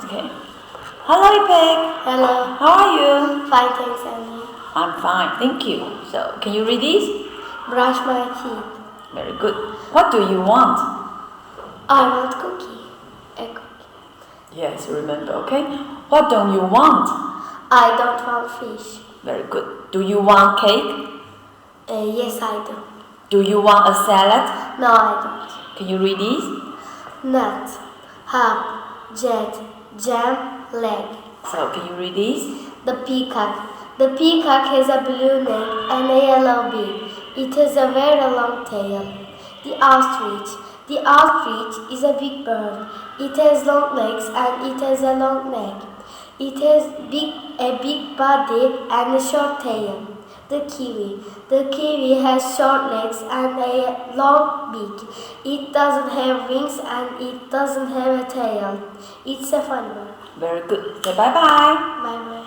Okay. Hello, Ipek. Hello. How are you? Fine, thanks, Andy. I'm fine, thank you. So, can you read this? Brush my teeth. Very good. What do you want? I want cookie. A cookie. Yes, remember, okay? What don't you want? I don't want fish. Very good. Do you want cake? Yes, I do. Do you want a salad? No, I don't. Can you read this? Nut, hop, jet, jam, leg. So, can you read this? The peacock. The peacock has a blue neck and a yellow beak. It has a very long tail. The ostrich. The ostrich is a big bird. It has long legs and it has a long neck. It has a big body and a short tail. The kiwi. The kiwi has short legs and a long beak. It doesn't have wings and it doesn't have a tail. It's a funny bird. Very good. Say bye-bye. Bye bye.